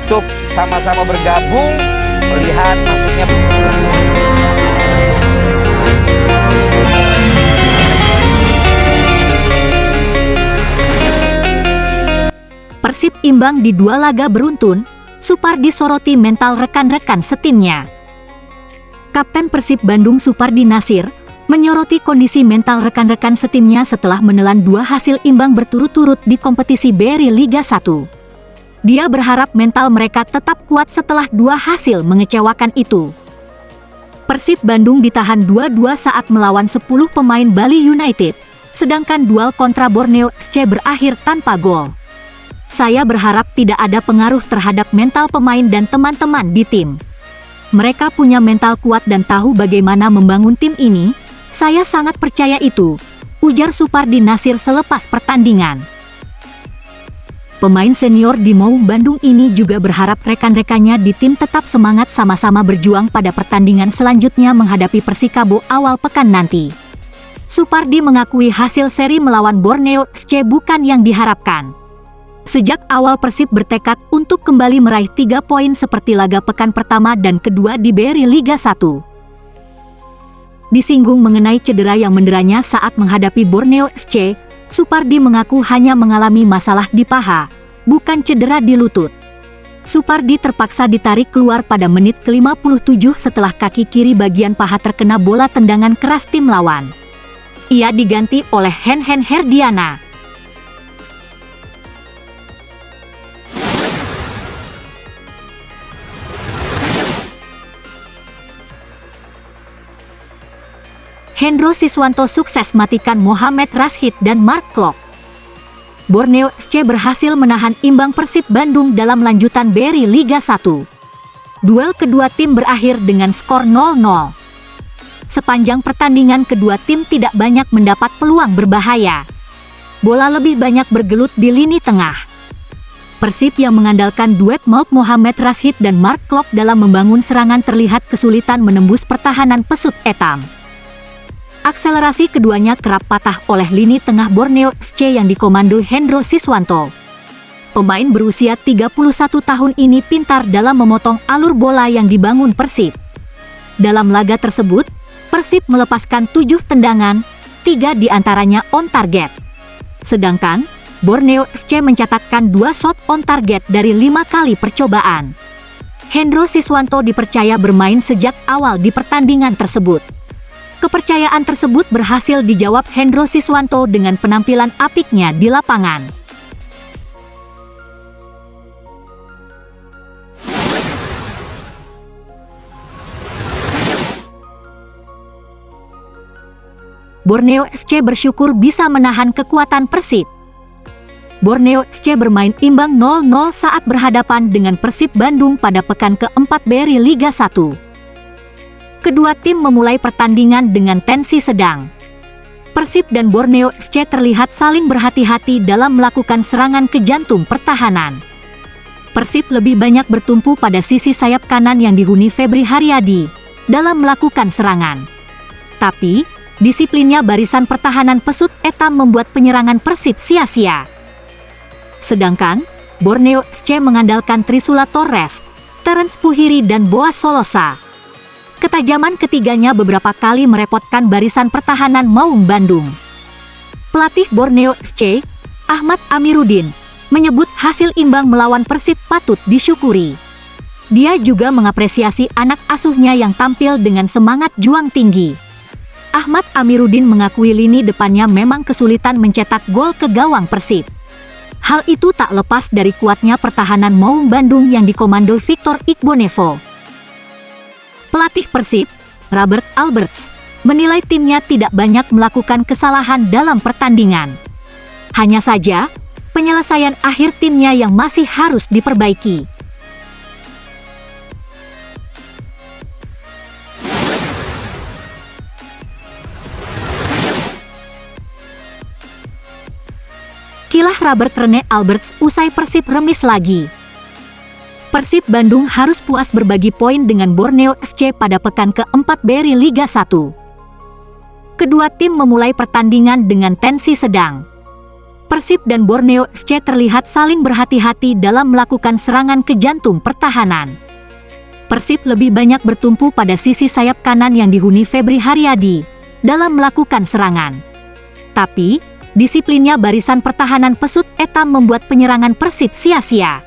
untuk sama-sama bergabung melihat masuknya. Persib imbang di 2 laga beruntun, Supardi soroti mental rekan-rekan setimnya. Kapten Persib Bandung Supardi Nasir menyoroti kondisi mental rekan-rekan setimnya setelah menelan 2 hasil imbang berturut-turut di kompetisi BRI Liga 1. Dia berharap mental mereka tetap kuat setelah 2 hasil mengecewakan itu. Persib Bandung ditahan 2-2 saat melawan 10 pemain Bali United, sedangkan duel kontra Borneo FC berakhir tanpa gol. Saya berharap tidak ada pengaruh terhadap mental pemain dan teman-teman di tim. Mereka punya mental kuat dan tahu bagaimana membangun tim ini. Saya sangat percaya itu, ujar Supardi Nasir selepas pertandingan. Pemain senior di Maung Bandung ini juga berharap rekan-rekannya di tim tetap semangat sama-sama berjuang pada pertandingan selanjutnya menghadapi Persikabo awal pekan nanti. Supardi mengakui hasil seri melawan Borneo FC bukan yang diharapkan. Sejak awal Persib bertekad untuk kembali meraih 3 poin seperti laga pekan pertama dan kedua di BRI Liga 1. Disinggung mengenai cedera yang menderanya saat menghadapi Borneo FC, Supardi mengaku hanya mengalami masalah di paha, bukan cedera di lutut. Supardi terpaksa ditarik keluar pada menit ke-57 setelah kaki kiri bagian paha terkena bola tendangan keras tim lawan. Ia diganti oleh Hen Herdiana. Hendro Siswanto sukses matikan Mohamed Rashid dan Mark Klok. Borneo FC berhasil menahan imbang Persib Bandung dalam lanjutan BRI Liga 1. Duel kedua tim berakhir dengan skor 0-0. Sepanjang pertandingan kedua tim tidak banyak mendapat peluang berbahaya. Bola lebih banyak bergelut di lini tengah. Persib yang mengandalkan duet Mohamed Rashid dan Mark Klok dalam membangun serangan terlihat kesulitan menembus pertahanan Pesut Etam. Akselerasi keduanya kerap patah oleh lini tengah Borneo FC yang dikomando Hendro Siswanto. Pemain berusia 31 tahun ini pintar dalam memotong alur bola yang dibangun Persib. Dalam laga tersebut, Persib melepaskan 7 tendangan, 3 diantaranya on target. Sedangkan, Borneo FC mencatatkan 2 shot on target dari 5 kali percobaan. Hendro Siswanto dipercaya bermain sejak awal di pertandingan tersebut. Kepercayaan tersebut berhasil dijawab Hendro Siswanto dengan penampilan apiknya di lapangan. Borneo FC bersyukur bisa menahan kekuatan Persib. Borneo FC bermain imbang 0-0 saat berhadapan dengan Persib Bandung pada pekan keempat BRI Liga 1. Kedua tim memulai pertandingan dengan tensi sedang. Persib dan Borneo FC terlihat saling berhati-hati dalam melakukan serangan ke jantung pertahanan. Persib lebih banyak bertumpu pada sisi sayap kanan yang dihuni Febri Haryadi dalam melakukan serangan. Tapi, disiplinnya barisan pertahanan Pesut Etam membuat penyerangan Persib sia-sia. Sedangkan, Borneo FC mengandalkan Trisula Torres, Terence Puhiri dan Boas Solosa. Ketajaman ketiganya beberapa kali merepotkan barisan pertahanan Maung Bandung. Pelatih Borneo FC, Ahmad Amiruddin, menyebut hasil imbang melawan Persib patut disyukuri. Dia juga mengapresiasi anak asuhnya yang tampil dengan semangat juang tinggi. Ahmad Amiruddin mengakui lini depannya memang kesulitan mencetak gol ke gawang Persib. Hal itu tak lepas dari kuatnya pertahanan Maung Bandung yang dikomando Victor Igbonevo. Pelatih Persib, Robert Alberts, menilai timnya tidak banyak melakukan kesalahan dalam pertandingan. Hanya saja, penyelesaian akhir timnya yang masih harus diperbaiki. Kilah Robert Rene Alberts usai Persib remis lagi. Persib Bandung harus puas berbagi poin dengan Borneo FC pada pekan keempat BRI Liga 1. Kedua tim memulai pertandingan dengan tensi sedang. Persib dan Borneo FC terlihat saling berhati-hati dalam melakukan serangan ke jantung pertahanan. Persib lebih banyak bertumpu pada sisi sayap kanan yang dihuni Febri Haryadi dalam melakukan serangan. Tapi, disiplinnya barisan pertahanan Pesut Etam membuat penyerangan Persib sia-sia.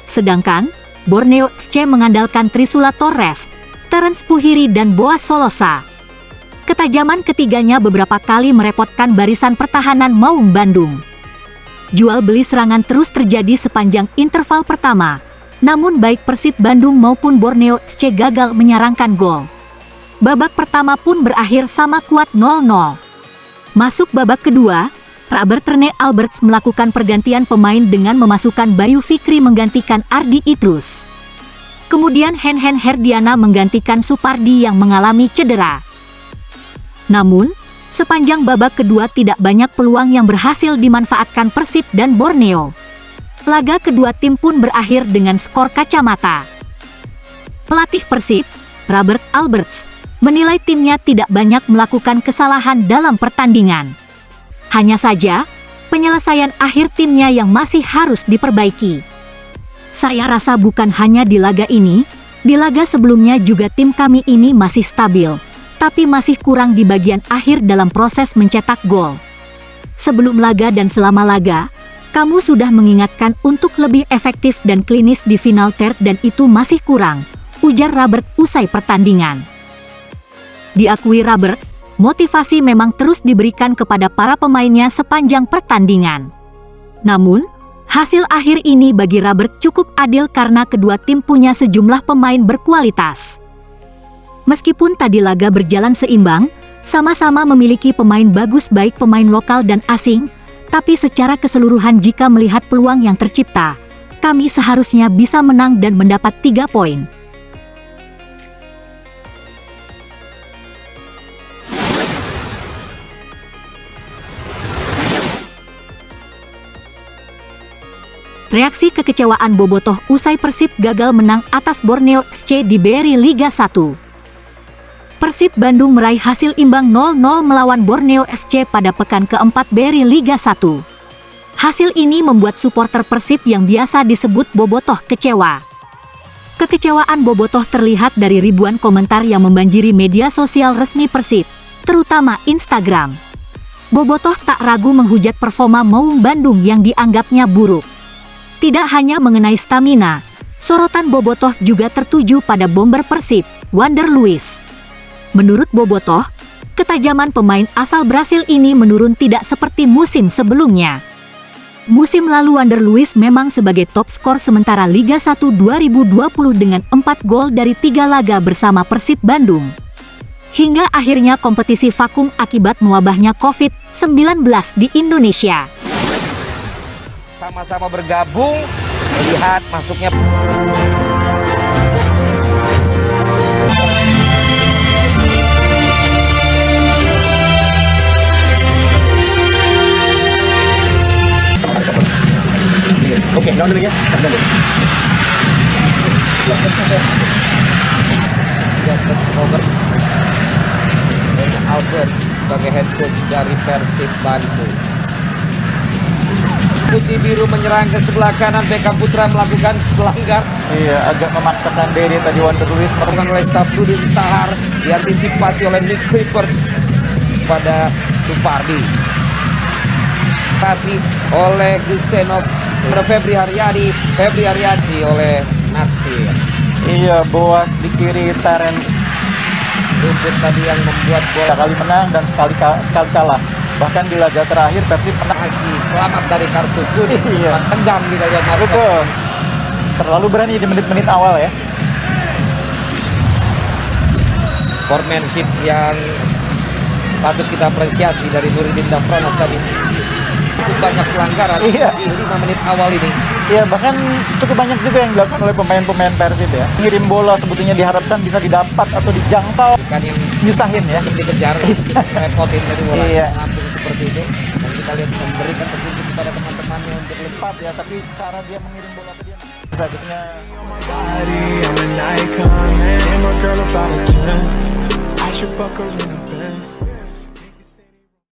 Sedangkan, Borneo FC mengandalkan Trisula Torres, Terence Puhiri dan Boas Solosa. Ketajaman ketiganya beberapa kali merepotkan barisan pertahanan Maung Bandung. Jual beli serangan terus terjadi sepanjang interval pertama, namun baik Persib Bandung maupun Borneo FC gagal menyarangkan gol. Babak pertama pun berakhir sama kuat 0-0. Masuk babak kedua, Robert Rene Alberts melakukan pergantian pemain dengan memasukkan Bayu Fikri menggantikan Ardi Idrus. Kemudian Henhen Herdiana menggantikan Supardi yang mengalami cedera. Namun, sepanjang babak kedua tidak banyak peluang yang berhasil dimanfaatkan Persib dan Borneo. Laga kedua tim pun berakhir dengan skor kacamata. Pelatih Persib, Robert Alberts, menilai timnya tidak banyak melakukan kesalahan dalam pertandingan. Hanya saja, penyelesaian akhir timnya yang masih harus diperbaiki. Saya rasa bukan hanya di laga ini, di laga sebelumnya juga tim kami ini masih stabil, tapi masih kurang di bagian akhir dalam proses mencetak gol. Sebelum laga dan selama laga, kamu sudah mengingatkan untuk lebih efektif dan klinis di final third dan itu masih kurang, ujar Robert usai pertandingan. Diakui Robert, motivasi memang terus diberikan kepada para pemainnya sepanjang pertandingan. Namun, hasil akhir ini bagi Robert cukup adil karena kedua tim punya sejumlah pemain berkualitas. Meskipun tadi laga berjalan seimbang, sama-sama memiliki pemain bagus baik pemain lokal dan asing, tapi secara keseluruhan jika melihat peluang yang tercipta, kami seharusnya bisa menang dan mendapat 3 poin. Reaksi kekecewaan bobotoh usai Persib gagal menang atas Borneo FC di BRI Liga 1. Persib Bandung meraih hasil imbang 0-0 melawan Borneo FC pada pekan keempat BRI Liga 1. Hasil ini membuat supporter Persib yang biasa disebut bobotoh kecewa. Kekecewaan bobotoh terlihat dari ribuan komentar yang membanjiri media sosial resmi Persib, terutama Instagram. Bobotoh tak ragu menghujat performa Maung Bandung yang dianggapnya buruk. Tidak hanya mengenai stamina, sorotan bobotoh juga tertuju pada bomber Persib, Wander Luiz. Menurut bobotoh, ketajaman pemain asal Brasil ini menurun tidak seperti musim sebelumnya. Musim lalu Wander Luiz memang sebagai top skor sementara Liga 1 2020 dengan 4 gol dari 3 laga bersama Persib Bandung. Hingga akhirnya kompetisi vakum akibat mewabahnya COVID-19 di Indonesia. Sama-sama bergabung melihat masuknya Oke, lawan dulu ya. Robert dan Albert sebagai head coach dari Persib Bandung. Putih biru menyerang ke sebelah kanan, Beckham Putra melakukan pelanggar. Iya, agak memaksakan diri tadi Wander Luiz Melakukan oleh Safruddin Tahar, diantisipasi oleh Nick Kuipers pada Supardi. Kasih oleh Gusenov, Febri Haryadi oleh Natsir. Iya, Boas di kiri, Terence Rumput tadi yang membuat bola kali menang dan sekali kalah. Bahkan di laga terakhir Persib menang. masih selamat dari kartu kuning. Iya. Tegang kita lihat Marco. Betul. Terlalu berani di menit-menit awal ya. Sportsmanship yang patut kita apresiasi dari Nuridin Dafranov tadi. Cukup banyak pelanggaran Iya. di 5 menit awal ini. Iya, bahkan cukup banyak juga yang dilakukan oleh pemain-pemain Persib ya. Ngirim bola sebetulnya diharapkan bisa didapat atau dijangkau. Bukan yang Nyusahin ya. untuk dikejar, repotin dari bola Iya. langsung seperti itu. Dan kita lihat memberikan petunjuk kepada teman-temannya untuk Cepat ya, tapi cara dia mengirim bola ke dia seharusnya. I'm an icon, man. I'm a girl about a 10. I should fuck her in a Benz.